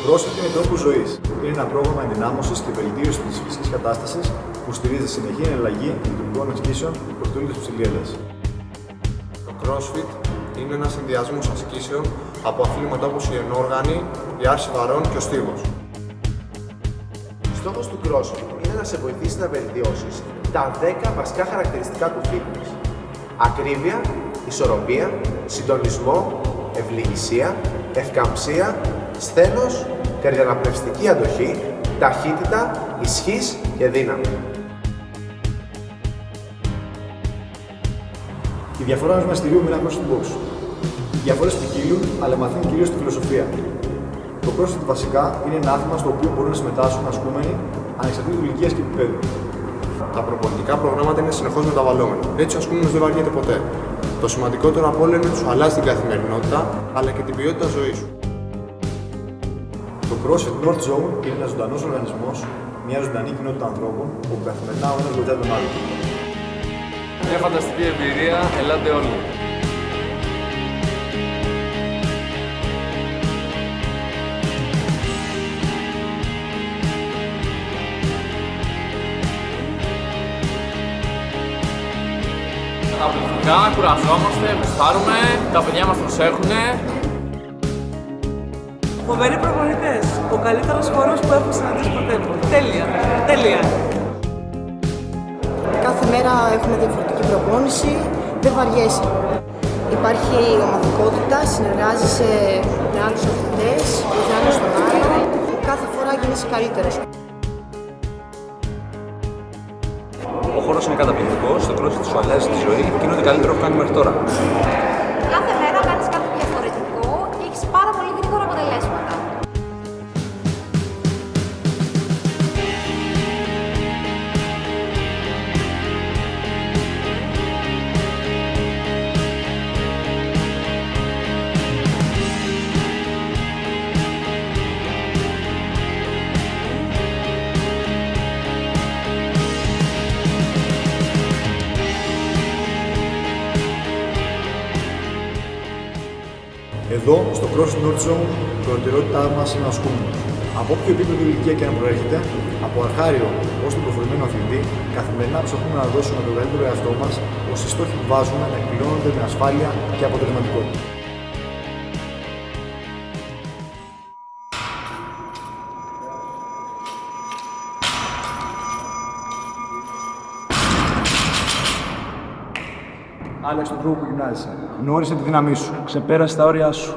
CrossFit είναι τρόπο ζωής. Είναι ένα πρόγραμμα ενδυνάμωσης και βελτίωσης της φυσικής κατάστασης που στηρίζει συνεχή εναλλαγή λειτουργικών ασκήσεων προς το της υψηλής έντασης. Το CrossFit είναι ένας συνδυασμός ασκήσεων από αθλήματα όπως η ενόργανη, η άρση βαρών και ο στίβος. Στόχος του CrossFit είναι να σε βοηθήσει να βελτιώσεις τα 10 βασικά χαρακτηριστικά του fitness. Ακρίβεια, ισορροπία, συντονισμό, ευληγησία, ευκαμψία, σθένος, καρδιαναπνευστική αντοχή, ταχύτητα, ισχύς και δύναμη. Η διαφορά ενός μαστηρίου με ένα CrossFit box. Οι διαφορές ποικίλουν, αλλά μαθαίνουν κυρίως τη φιλοσοφία. Το CrossFit βασικά είναι ένα άθλημα στο οποίο μπορούν να συμμετάσχουν ασκούμενοι ανεξαρτήτως ηλικίας και επίπεδου. Τα προπονητικά προγράμματα είναι συνεχώς μεταβαλλόμενα. Έτσι, ο ασκούμενος δεν βαριέται ποτέ. Το σημαντικότερο από όλα είναι ότι σου αλλάζει την καθημερινότητα, αλλά και την ποιότητα ζωής σου. Το CrossFit North Zone είναι ένας ζωντανός οργανισμός, μια ζωντανή κοινότητα ανθρώπων που καθημερινά ο ένας βοηθάει τον άλλον. Μια φανταστική εμπειρία, ελάτε όλοι. Απληκτικά, κουραζόμαστε, γουστάρουμε, τα παιδιά μας προσέχουνε. Φοβεροί προπονητές. Ο καλύτερος χορός που έχω συναντήσει ποτέ μου. Τέλεια. Τέλεια. Κάθε μέρα έχουμε διαφορετική προπόνηση, δεν βαριέσαι. Υπάρχει ομαδικότητα, συνεργάζεσαι με άλλους αθλητές, βοηθάνε στον άλλο. Κάθε φορά γίνεσαι καλύτερος. Ο χώρος είναι καταπληκτικός, το CrossFit σου αλλάζει τη ζωή και είναι ό,τι καλύτερο έχω κάνει μέχρι τώρα. Κάθε μέρα κάνεις κάτι διαφορετικό και έχεις πάρα πολύ γρήγορα αποτελέσματα. Εδώ, στο CrossFit North Zone, η προτεραιότητά μας είναι ο ασκούμενος. Από όποιο επίπεδο ηλικία και να προέρχεται, από αρχάριο ως τον προχωρημένο αθλητή, καθημερινά προσπαθούμε να δώσουμε το καλύτερο εαυτό μας, ώστε οι στόχοι που βάζουμε να εκπληρώνονται με ασφάλεια και αποτελεσματικότητα. Άλλαξε τον τρόπο που γυμνάζεσαι. Γνώρισε τη δύναμή σου. Ξεπέρασε τα όρια σου.